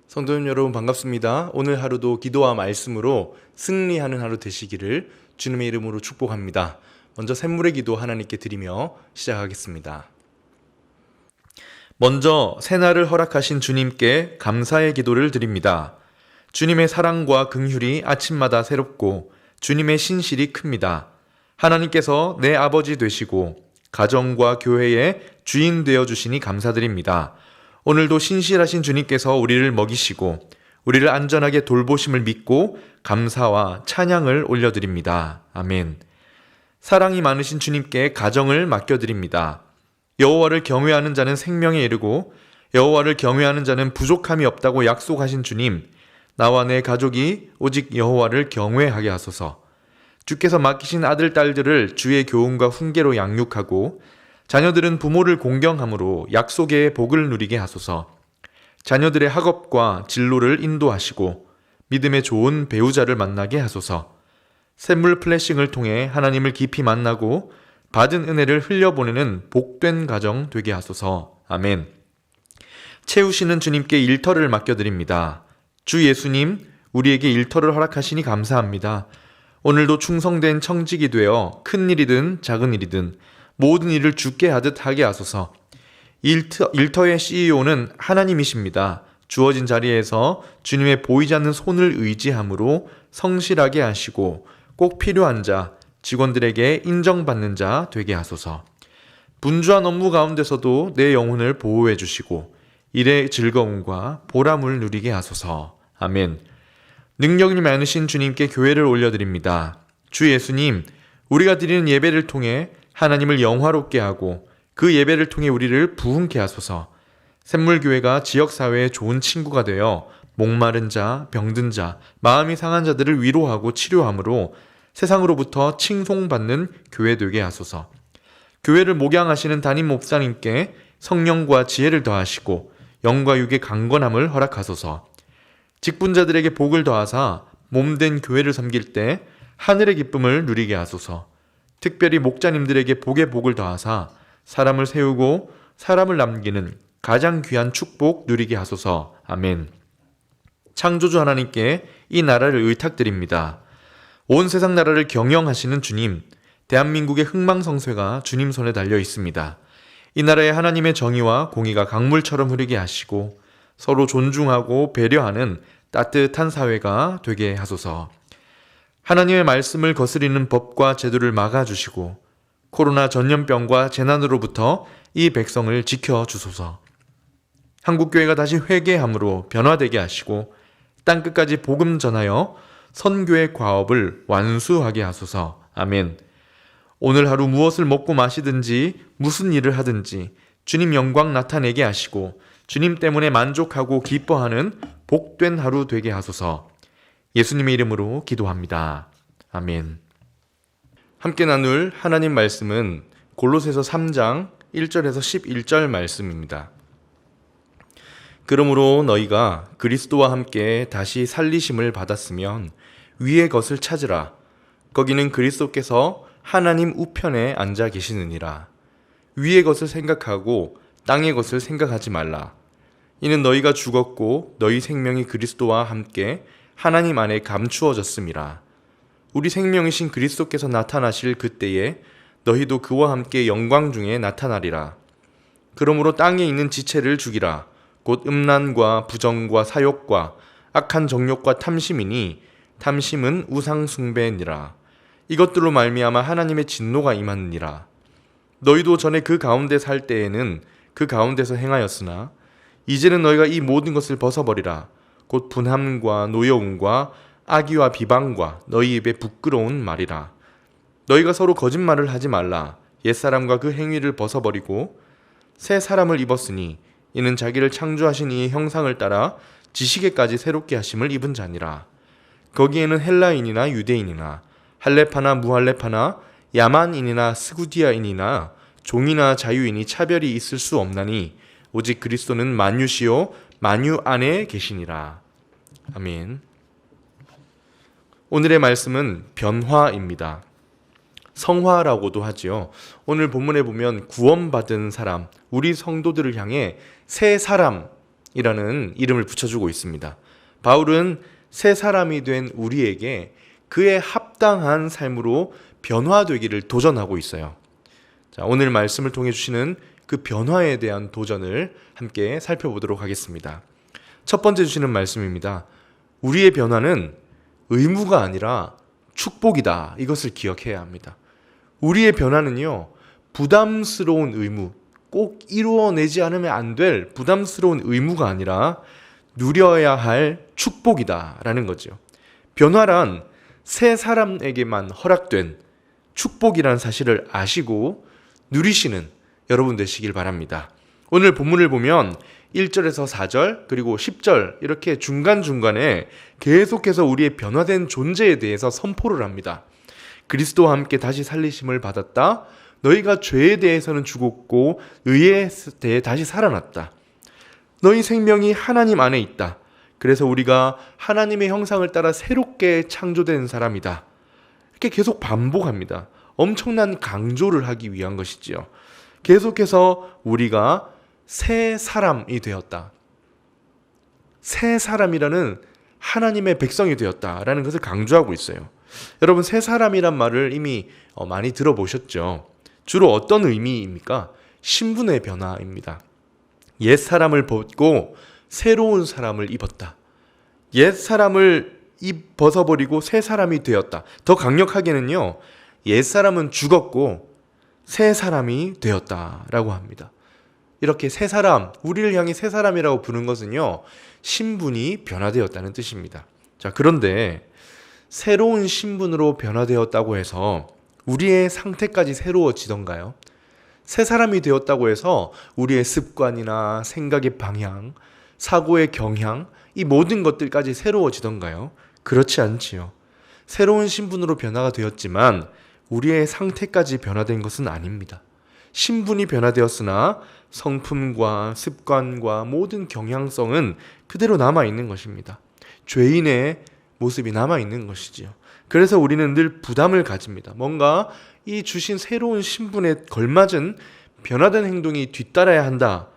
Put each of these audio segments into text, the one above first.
성도님 여러분 반갑습니다. 오늘 하루도 기도와 말씀으로 승리하는 하루 되시기를 주님의 이름으로 축복합니다. 먼저 샘물의 기도 하나님께 드리며 시작하겠습니다. 먼저 새날을 허락하신 주님께 감사의 기도를 드립니다. 주님의 사랑과 긍휼이 아침마다 새롭고 주님의 신실이 큽니다. 하나님께서 내 아버지 되시고 가정과 교회의 주인 되어 주시니 감사드립니다. 오늘도 신실하신 주님께서 우리를 먹이시고 우리를 안전하게 돌보심을 믿고 감사와 찬양을 올려드립니다. 아멘. 사랑이 많으신 주님께 가정을 맡겨드립니다. 여호와를 경외하는 자는 생명에 이르고 여호와를 경외하는 자는 부족함이 없다고 약속하신 주님, 나와 내 가족이 오직 여호와를 경외하게 하소서. 주께서 맡기신 아들, 딸들을 주의 교훈과 훈계로 양육하고 자녀들은 부모를 공경함으로 약속의 복을 누리게 하소서. 자녀들의 학업과 진로를 인도하시고 믿음의 좋은 배우자를 만나게 하소서. 샘물 플래싱을 통해 하나님을 깊이 만나고 받은 은혜를 흘려보내는 복된 가정 되게 하소서. 아멘. 채우시는 주님께 일터를 맡겨드립니다. 주 예수님, 우리에게 일터를 허락하시니 감사합니다. 오늘도 충성된 청직이 되어 큰 일이든 작은 일이든 모든 일을 주께 하듯 하게 하소서. 일터의 CEO는 하나님이십니다. 주어진 자리에서 주님의 보이지 않는 손을 의지함으로 성실하게 하시고 꼭 필요한 자, 직원들에게 인정받는 자 되게 하소서. 분주한 업무 가운데서도 내 영혼을 보호해 주시고 일의 즐거움과 보람을 누리게 하소서. 아멘. 능력이 많으신 주님께 교회를 올려드립니다. 주 예수님, 우리가 드리는 예배를 통해 하나님을 영화롭게 하고 그 예배를 통해 우리를 부흥케 하소서. 샘물교회가 지역사회의 좋은 친구가 되어 목마른 자, 병든 자, 마음이 상한 자들을 위로하고 치료함으로 세상으로부터 칭송받는 교회 되게 하소서. 교회를 목양하시는 담임 목사님께 성령과 지혜를 더하시고 영과 육의 강건함을 허락하소서. 직분자들에게 복을 더하사 몸된 교회를 섬길 때 하늘의 기쁨을 누리게 하소서. 특별히 목자님들에게 복의 복을 더하사 사람을 세우고 사람을 남기는 가장 귀한 축복 누리게 하소서. 아멘. 창조주 하나님께 이 나라를 의탁드립니다. 온 세상 나라를 경영하시는 주님, 대한민국의 흥망성쇠가 주님 손에 달려 있습니다. 이 나라에 하나님의 정의와 공의가 강물처럼 흐르게 하시고 서로 존중하고 배려하는 따뜻한 사회가 되게 하소서. 하나님의 말씀을 거스리는 법과 제도를 막아주시고 코로나 전염병과 재난으로부터 이 백성을 지켜주소서. 한국교회가 다시 회개함으로 변화되게 하시고 땅끝까지 복음 전하여 선교의 과업을 완수하게 하소서. 아멘. 오늘 하루 무엇을 먹고 마시든지 무슨 일을 하든지 주님 영광 나타내게 하시고 주님 때문에 만족하고 기뻐하는 복된 하루 되게 하소서. 예수님의 이름으로 기도합니다. 아멘. 함께 나눌 하나님 말씀은 골로새서 3장 1절에서 11절 말씀입니다. 그러므로 너희가 그리스도와 함께 다시 살리심을 받았으면 위의 것을 찾으라. 거기는 그리스도께서 하나님 우편에 앉아 계시느니라. 위의 것을 생각하고 땅의 것을 생각하지 말라. 이는 너희가 죽었고 너희 생명이 그리스도와 함께 하나님 안에 감추어졌음이라. 우리 생명이신 그리스도께서 나타나실 그때에 너희도 그와 함께 영광 중에 나타나리라. 그러므로 땅에 있는 지체를 죽이라. 곧 음란과 부정과 사욕과 악한 정욕과 탐심이니 탐심은 우상 숭배니라. 이것들로 말미암아 하나님의 진노가 임하느니라. 너희도 전에 그 가운데 살 때에는 그 가운데서 행하였으나 이제는 너희가 이 모든 것을 벗어버리라. 곧 분함과 노여움과 악의와 비방과 너희 입에 부끄러운 말이라. 너희가 서로 거짓말을 하지 말라. 옛사람과 그 행위를 벗어버리고 새 사람을 입었으니 이는 자기를 창조하신 이의 형상을 따라 지식에까지 새롭게 하심을 입은 자니라. 거기에는 헬라인이나 유대인이나 할레파나 무할레파나 야만인이나 스구디아인이나 종이나 자유인이 차별이 있을 수 없나니 오직 그리스도는 만유시요 만유 안에 계시니라. 아멘. 오늘의 말씀은 변화입니다. 성화라고도 하지요. 오늘 본문에 보면 구원받은 사람, 우리 성도들을 향해 새 사람, 이라는 이름을 붙여주고 있습니다. 바울은 새 사람이 된 우리에게 그에 합당한 삶으로 변화되기를 도전하고 있어요. 자, 오늘 말씀을 통해 주시는 그 변화에 대한 도전을 함께 살펴보도록 하겠습니다. 첫 번째 주시는 말씀입니다. 우리의 변화는 의무가 아니라 축복이다. 이것을 기억해야 합니다. 우리의 변화는요, 부담스러운 의무, 꼭 이루어내지 않으면 안 될 부담스러운 의무가 아니라 누려야 할 축복이다라는 거죠. 변화란 새 사람에게만 허락된 축복이라는 사실을 아시고 누리시는 여러분 되시길 바랍니다. 오늘 본문을 보면 1절에서 4절 그리고 10절 이렇게 중간중간에 계속해서 우리의 변화된 존재에 대해서 선포를 합니다. 그리스도와 함께 다시 살리심을 받았다. 너희가 죄에 대해서는 죽었고 의에 대해 다시 살아났다. 너희 생명이 하나님 안에 있다. 그래서 우리가 하나님의 형상을 따라 새롭게 창조된 사람이다. 이렇게 계속 반복합니다. 엄청난 강조를 하기 위한 것이지요. 계속해서 우리가 새 사람이 되었다. 새 사람이라는 하나님의 백성이 되었다라는 것을 강조하고 있어요. 여러분, 새 사람이란 말을 이미 많이 들어보셨죠? 주로 어떤 의미입니까? 신분의 변화입니다. 옛 사람을 벗고 새로운 사람을 입었다. 옛 사람을 벗어버리고 새 사람이 되었다. 더 강력하게는요, 옛 사람은 죽었고 새 사람이 되었다라고 합니다. 이렇게 새 사람, 우리를 향해 새 사람이라고 부르는 것은요, 신분이 변화되었다는 뜻입니다. 자, 그런데 새로운 신분으로 변화되었다고 해서 우리의 상태까지 새로워지던가요? 새 사람이 되었다고 해서 우리의 습관이나 생각의 방향, 사고의 경향, 이 모든 것들까지 새로워지던가요? 그렇지 않지요. 새로운 신분으로 변화가 되었지만 우리의 상태까지 변화된 것은 아닙니다. 신분이 변화되었으나 성품과 습관과 모든 경향성은 그대로 남아있는 것입니다. 죄인의 모습이 남아있는 것이지요. 그래서 우리는 늘 부담을 가집니다. 뭔가 이 주신 새로운 신분에 걸맞은 변화된 행동이 뒤따라야 한다.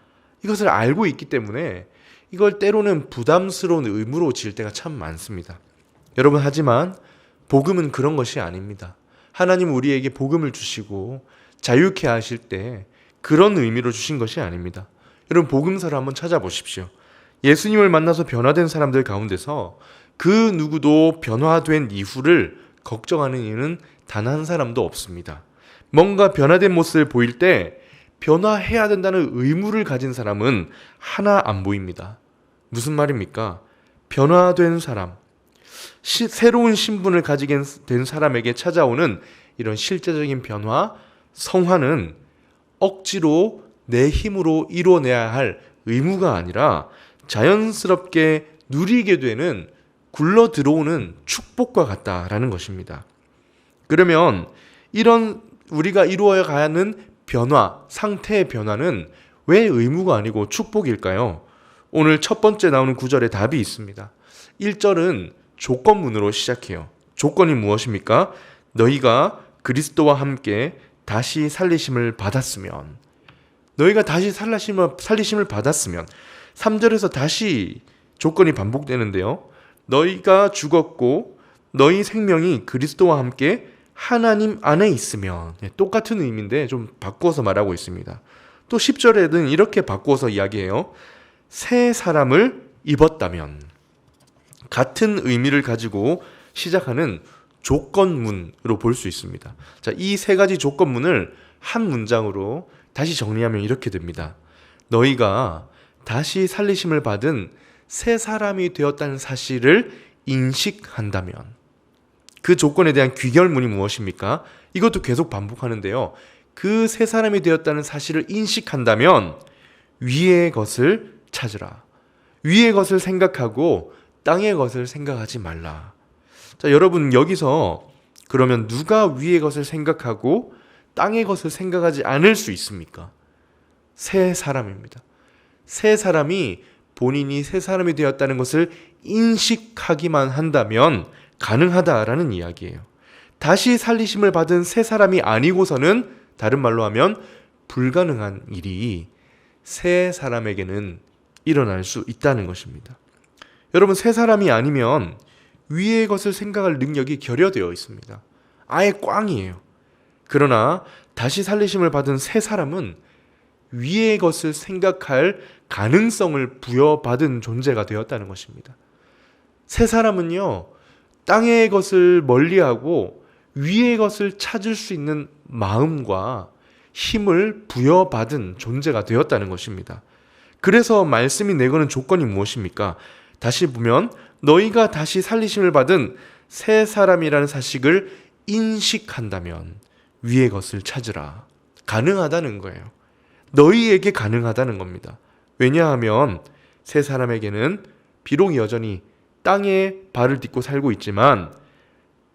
이것을 알고 있기 때문에 이걸 때로는 부담스러운 의무로 질 때가 참 많습니다. 여러분, 하지만 복음은 그런 것이 아닙니다. 하나님 우리에게 복음을 주시고 자유케 하실 때 그런 의미로 주신 것이 아닙니다. 여러분, 복음서를 한번 찾아보십시오. 예수님을 만나서 변화된 사람들 가운데서 그 누구도 변화된 이후를 걱정하는 이유는 단 한 사람도 없습니다. 뭔가 변화된 모습을 보일 때 변화해야 된다는 의무를 가진 사람은 하나 안 보입니다. 무슨 말입니까? 변화된 사람, 새로운 신분을 가지게 된 사람에게 찾아오는 이런 실제적인 변화, 성화는 억지로 내 힘으로 이루어내야 할 의무가 아니라 자연스럽게 누리게 되는 굴러 들어오는 축복과 같다라는 것입니다. 그러면 이런 우리가 이루어야 하는 변화, 상태의 변화는 왜 의무가 아니고 축복일까요? 오늘 첫 번째 나오는 구절에 답이 있습니다. 1절은 조건문으로 시작해요. 조건이 무엇입니까? 너희가 그리스도와 함께 다시 살리심을 받았으면, 너희가 다시 살리심을 받았으면, 3절에서 다시 조건이 반복되는데요. 너희가 죽었고 너희 생명이 그리스도와 함께 하나님 안에 있으면, 똑같은 의미인데 좀 바꾸어서 말하고 있습니다. 또 10절에는 이렇게 바꾸어서 이야기해요. 새 사람을 입었다면, 같은 의미를 가지고 시작하는 조건문으로 볼 수 있습니다. 자, 이 세 가지 조건문을 한 문장으로 다시 정리하면 이렇게 됩니다. 너희가 다시 살리심을 받은 새 사람이 되었다는 사실을 인식한다면, 그 조건에 대한 귀결문이 무엇입니까? 이것도 계속 반복하는데요. 그 새 사람이 되었다는 사실을 인식한다면 위의 것을 찾으라. 위의 것을 생각하고 땅의 것을 생각하지 말라. 자, 여러분, 여기서 그러면 누가 위의 것을 생각하고 땅의 것을 생각하지 않을 수 있습니까? 새 사람입니다. 새 사람이 본인이 새 사람이 되었다는 것을 인식하기만 한다면 가능하다라는 이야기예요. 다시 살리심을 받은 새 사람이 아니고서는, 다른 말로 하면 불가능한 일이 새 사람에게는 일어날 수 있다는 것입니다. 여러분, 새 사람이 아니면 위의 것을 생각할 능력이 결여되어 있습니다. 아예 꽝이에요. 그러나 다시 살리심을 받은 새 사람은 위의 것을 생각할 가능성을 부여받은 존재가 되었다는 것입니다. 새 사람은요, 땅의 것을 멀리하고 위의 것을 찾을 수 있는 마음과 힘을 부여받은 존재가 되었다는 것입니다. 그래서 말씀이 내거는 조건이 무엇입니까? 다시 보면 너희가 다시 살리심을 받은 새 사람이라는 사실을 인식한다면 위의 것을 찾으라. 가능하다는 거예요. 너희에게 가능하다는 겁니다. 왜냐하면 새 사람에게는 비록 여전히 땅에 발을 딛고 살고 있지만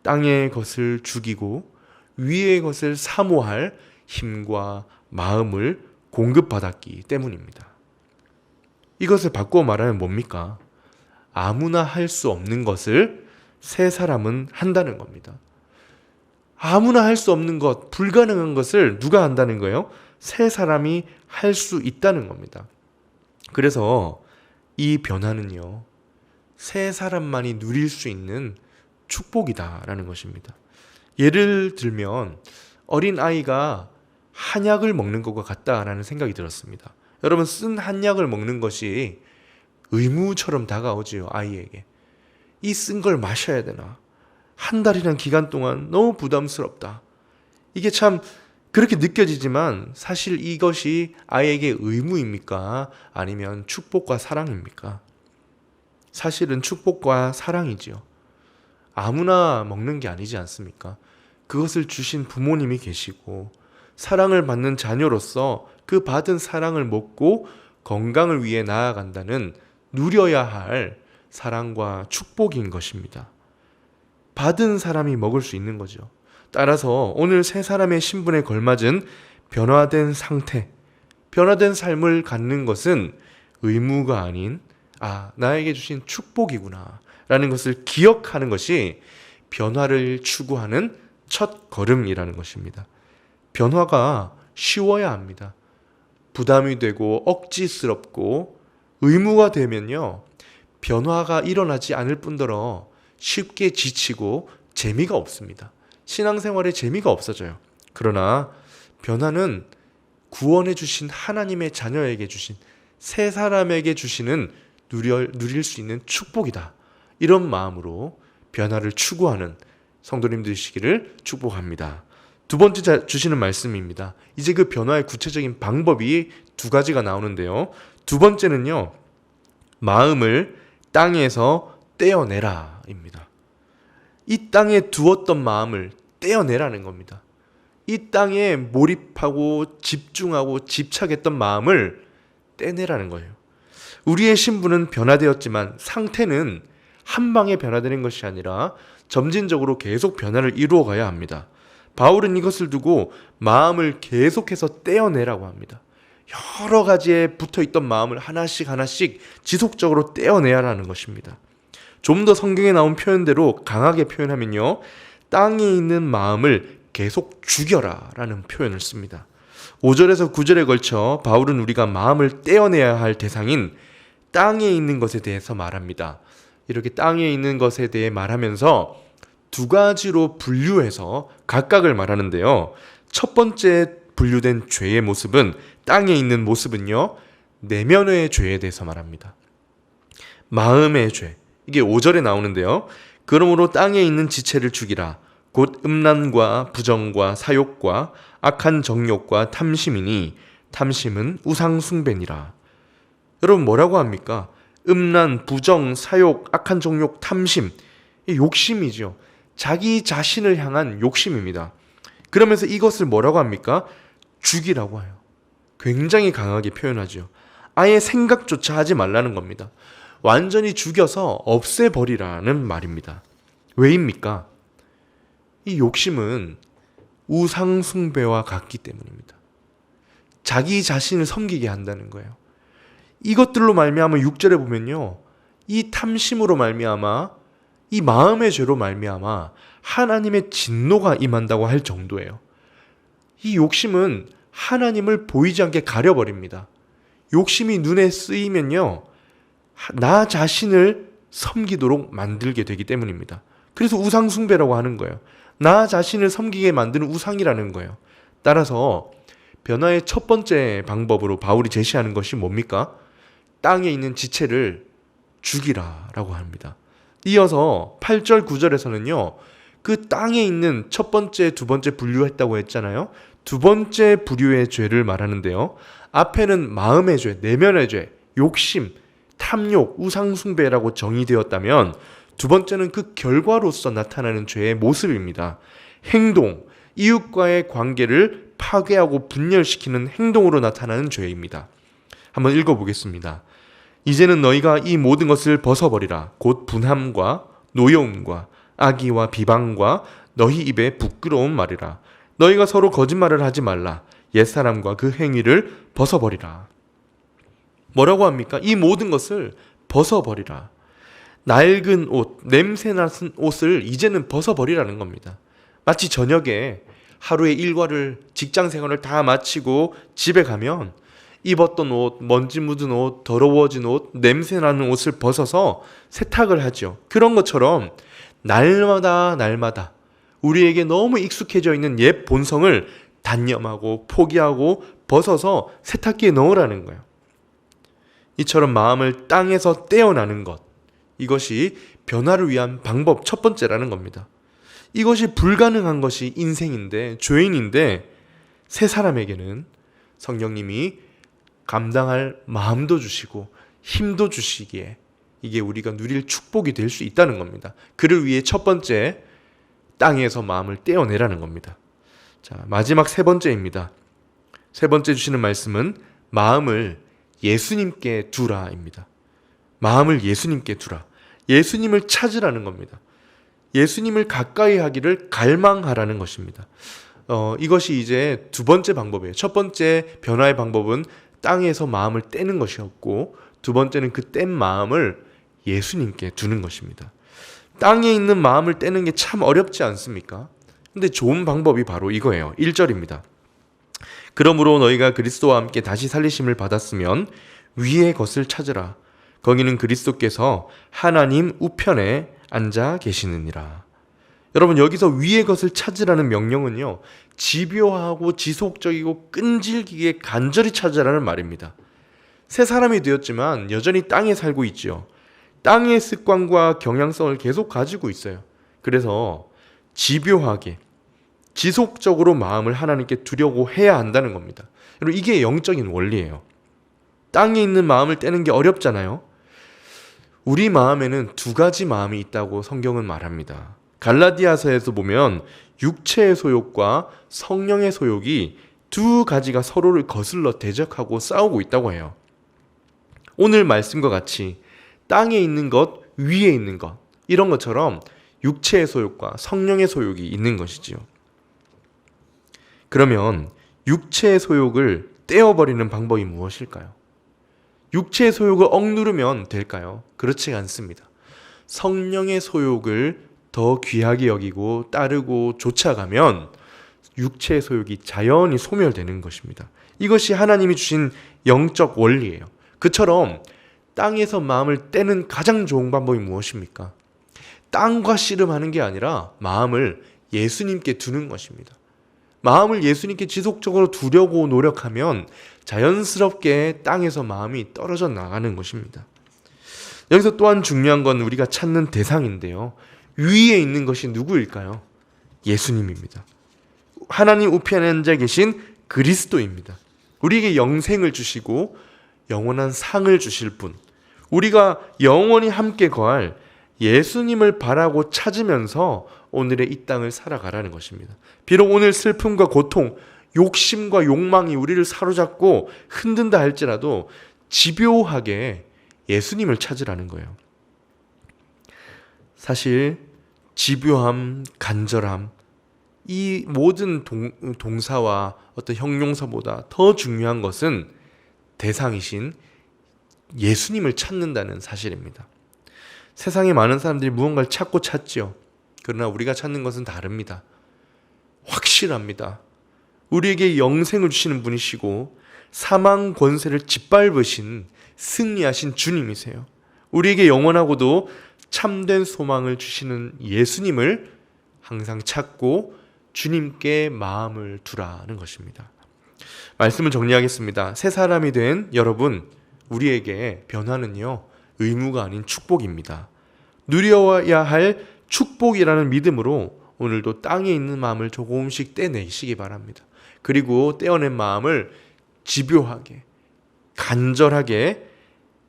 땅의 것을 죽이고 위의 것을 사모할 힘과 마음을 공급받았기 때문입니다. 이것을 바꾸어 말하면 뭡니까? 아무나 할 수 없는 것을 새 사람은 한다는 겁니다. 아무나 할 수 없는 것, 불가능한 것을 누가 한다는 거예요? 새 사람이 할 수 있다는 겁니다. 그래서 이 변화는요, 새 사람만이 누릴 수 있는 축복이다라는 것입니다. 예를 들면 어린 아이가 한약을 먹는 것과 같다라는 생각이 들었습니다. 여러분, 쓴 한약을 먹는 것이 의무처럼 다가오지요, 아이에게. 이 쓴 걸 마셔야 되나? 한 달이라는 기간 동안 너무 부담스럽다. 이게 참 그렇게 느껴지지만 사실 이것이 아이에게 의무입니까? 아니면 축복과 사랑입니까? 사실은 축복과 사랑이지요. 아무나 먹는 게 아니지 않습니까? 그것을 주신 부모님이 계시고 사랑을 받는 자녀로서 그 받은 사랑을 먹고 건강을 위해 나아간다는 누려야 할 사랑과 축복인 것입니다. 받은 사람이 먹을 수 있는 거죠. 따라서 오늘 새 사람의 신분에 걸맞은 변화된 상태, 변화된 삶을 갖는 것은 의무가 아닌 나에게 주신 축복이구나 라는 것을 기억하는 것이 변화를 추구하는 첫 걸음이라는 것입니다. 변화가 쉬워야 합니다. 부담이 되고 억지스럽고 의무가 되면요, 변화가 일어나지 않을 뿐더러 쉽게 지치고 재미가 없습니다. 신앙생활에 재미가 없어져요. 그러나 변화는 구원해 주신 하나님의 자녀에게 주신 새 사람에게 주시는 누릴 수 있는 축복이다. 이런 마음으로 변화를 추구하는 성도님 되시기를 축복합니다. 두 번째 주시는 말씀입니다. 이제 그 변화의 구체적인 방법이 두 가지가 나오는데요. 두 번째는요, 마음을 땅에서 떼어내라 입니다. 이 땅에 두었던 마음을 떼어내라는 겁니다. 이 땅에 몰입하고 집중하고 집착했던 마음을 떼내라는 거예요. 우리의 신분은 변화되었지만 상태는 한 방에 변화되는 것이 아니라 점진적으로 계속 변화를 이루어가야 합니다. 바울은 이것을 두고 마음을 계속해서 떼어내라고 합니다. 여러 가지에 붙어있던 마음을 하나씩 지속적으로 떼어내야 하는 것입니다. 좀 더 성경에 나온 표현대로 강하게 표현하면요, 땅에 있는 마음을 계속 죽여라 라는 표현을 씁니다. 5절에서 9절에 걸쳐 바울은 우리가 마음을 떼어내야 할 대상인 땅에 있는 것에 대해서 말합니다. 이렇게 땅에 있는 것에 대해 말하면서 두 가지로 분류해서 각각을 말하는데요. 첫 번째 분류된 죄의 모습은, 땅에 있는 모습은요, 내면의 죄에 대해서 말합니다. 마음의 죄, 이게 5절에 나오는데요. 그러므로 땅에 있는 지체를 죽이라. 곧 음란과 부정과 사욕과 악한 정욕과 탐심이니 탐심은 우상 숭배니라. 여러분, 뭐라고 합니까? 음란, 부정, 사욕, 악한 정욕, 탐심, 이 욕심이죠. 자기 자신을 향한 욕심입니다. 그러면서 이것을 뭐라고 합니까? 죽이라고 해요. 굉장히 강하게 표현하죠. 아예 생각조차 하지 말라는 겁니다. 완전히 죽여서 없애버리라는 말입니다. 왜입니까? 이 욕심은 우상 숭배와 같기 때문입니다. 자기 자신을 섬기게 한다는 거예요. 이것들로 말미암아 6절에 보면요, 이 탐심으로 말미암아, 이 마음의 죄로 말미암아 하나님의 진노가 임한다고 할 정도예요. 이 욕심은 하나님을 보이지 않게 가려버립니다. 욕심이 눈에 쓰이면요, 나 자신을 섬기도록 만들게 되기 때문입니다. 그래서 우상숭배라고 하는 거예요. 나 자신을 섬기게 만드는 우상이라는 거예요. 따라서 변화의 첫 번째 방법으로 바울이 제시하는 것이 뭡니까? 땅에 있는 지체를 죽이라라고 합니다. 이어서 8절 9절에서는요. 그 땅에 있는 첫 번째, 두 번째 분류했다고 했잖아요. 두 번째 부류의 죄를 말하는데요. 앞에는 마음의 죄, 내면의 죄, 욕심, 탐욕, 우상숭배라고 정의되었다면 두 번째는 그 결과로서 나타나는 죄의 모습입니다. 행동, 이웃과의 관계를 파괴하고 분열시키는 행동으로 나타나는 죄입니다. 한번 읽어보겠습니다. 이제는 너희가 이 모든 것을 벗어버리라. 곧 분함과 노여움과 악의와 비방과 너희 입에 부끄러운 말이라. 너희가 서로 거짓말을 하지 말라. 옛사람과 그 행위를 벗어버리라. 뭐라고 합니까? 이 모든 것을 벗어버리라. 낡은 옷, 냄새나는 옷을 이제는 벗어버리라는 겁니다. 마치 저녁에 하루의 일과를, 직장 생활을 다 마치고 집에 가면 입었던 옷, 먼지 묻은 옷, 더러워진 옷, 냄새나는 옷을 벗어서 세탁을 하죠. 그런 것처럼 날마다 우리에게 너무 익숙해져 있는 옛 본성을 단념하고 포기하고 벗어서 세탁기에 넣으라는 거예요. 이처럼 마음을 땅에서 떼어나는 것, 이것이 변화를 위한 방법 첫 번째라는 겁니다. 이것이 불가능한 것이 인생인데, 죄인인데, 새 사람에게는 성령님이 감당할 마음도 주시고 힘도 주시기에 이게 우리가 누릴 축복이 될 수 있다는 겁니다. 그를 위해 첫 번째, 땅에서 마음을 떼어내라는 겁니다. 자, 마지막 세 번째입니다. 세 번째 주시는 말씀은 마음을 예수님께 두라입니다. 마음을 예수님께 두라. 예수님을 찾으라는 겁니다. 예수님을 가까이 하기를 갈망하라는 것입니다. 이것이 이제 두 번째 방법이에요. 첫 번째 변화의 방법은 땅에서 마음을 떼는 것이었고, 두 번째는 그 뗀 마음을 예수님께 두는 것입니다. 땅에 있는 마음을 떼는 게 참 어렵지 않습니까? 근데 좋은 방법이 바로 이거예요. 1절입니다. 그러므로 너희가 그리스도와 함께 다시 살리심을 받았으면 위의 것을 찾으라. 거기는 그리스도께서 하나님 우편에 앉아 계시느니라. 여러분, 여기서 위의 것을 찾으라는 명령은요, 집요하고 지속적이고 끈질기게 간절히 찾으라는 말입니다. 새 사람이 되었지만 여전히 땅에 살고 있죠. 땅의 습관과 경향성을 계속 가지고 있어요. 그래서 집요하게 지속적으로 마음을 하나님께 두려고 해야 한다는 겁니다. 여러분, 이게 영적인 원리예요. 땅에 있는 마음을 떼는 게 어렵잖아요. 우리 마음에는 두 가지 마음이 있다고 성경은 말합니다. 갈라디아서에서 보면 육체의 소욕과 성령의 소욕이 두 가지가 서로를 거슬러 대적하고 싸우고 있다고 해요. 오늘 말씀과 같이 땅에 있는 것, 위에 있는 것, 이런 것처럼 육체의 소욕과 성령의 소욕이 있는 것이지요. 그러면 육체의 소욕을 떼어버리는 방법이 무엇일까요? 육체의 소욕을 억누르면 될까요? 그렇지 않습니다. 성령의 소욕을 더 귀하게 여기고 따르고 쫓아가면 육체의 소욕이 자연히 소멸되는 것입니다. 이것이 하나님이 주신 영적 원리예요. 그처럼 땅에서 마음을 떼는 가장 좋은 방법이 무엇입니까? 땅과 씨름하는 게 아니라 마음을 예수님께 두는 것입니다. 마음을 예수님께 지속적으로 두려고 노력하면 자연스럽게 땅에서 마음이 떨어져 나가는 것입니다. 여기서 또한 중요한 건 우리가 찾는 대상인데요. 위에 있는 것이 누구일까요? 예수님입니다. 하나님 우편에 앉아 계신 그리스도입니다. 우리에게 영생을 주시고 영원한 상을 주실 분, 우리가 영원히 함께 거할 예수님을 바라고 찾으면서 오늘의 이 땅을 살아가라는 것입니다. 비록 오늘 슬픔과 고통, 욕심과 욕망이 우리를 사로잡고 흔든다 할지라도 집요하게 예수님을 찾으라는 거예요. 사실 집요함, 간절함, 이 모든 동사와 어떤 형용사보다 더 중요한 것은 대상이신 예수님을 찾는다는 사실입니다. 세상에 많은 사람들이 무언가를 찾지요. 그러나 우리가 찾는 것은 다릅니다. 확실합니다. 우리에게 영생을 주시는 분이시고 사망 권세를 짓밟으신 승리하신 주님이세요. 우리에게 영원하고도 참된 소망을 주시는 예수님을 항상 찾고 주님께 마음을 두라는 것입니다. 말씀을 정리하겠습니다. 새 사람이 된 여러분, 우리에게 변화는요, 의무가 아닌 축복입니다. 누려야 할 축복이라는 믿음으로 오늘도 땅에 있는 마음을 조금씩 떼내시기 바랍니다. 그리고 떼어낸 마음을 집요하게, 간절하게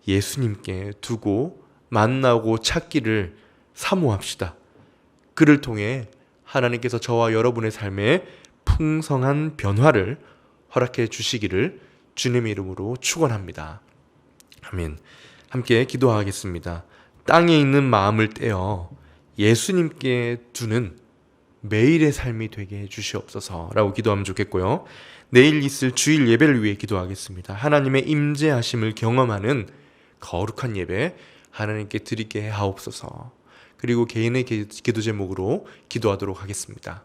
예수님께 두고 만나고 찾기를 사모합시다. 그를 통해 하나님께서 저와 여러분의 삶에 풍성한 변화를 허락해 주시기를 주님의 이름으로 축원합니다. 아멘. 함께 기도하겠습니다. 땅에 있는 마음을 떼어 예수님께 두는 매일의 삶이 되게 해주시옵소서라고 기도하면 좋겠고요. 내일 있을 주일 예배를 위해 기도하겠습니다. 하나님의 임재하심을 경험하는 거룩한 예배 하나님께 드리게 하옵소서. 그리고 개인의 기도 제목으로 기도하도록 하겠습니다.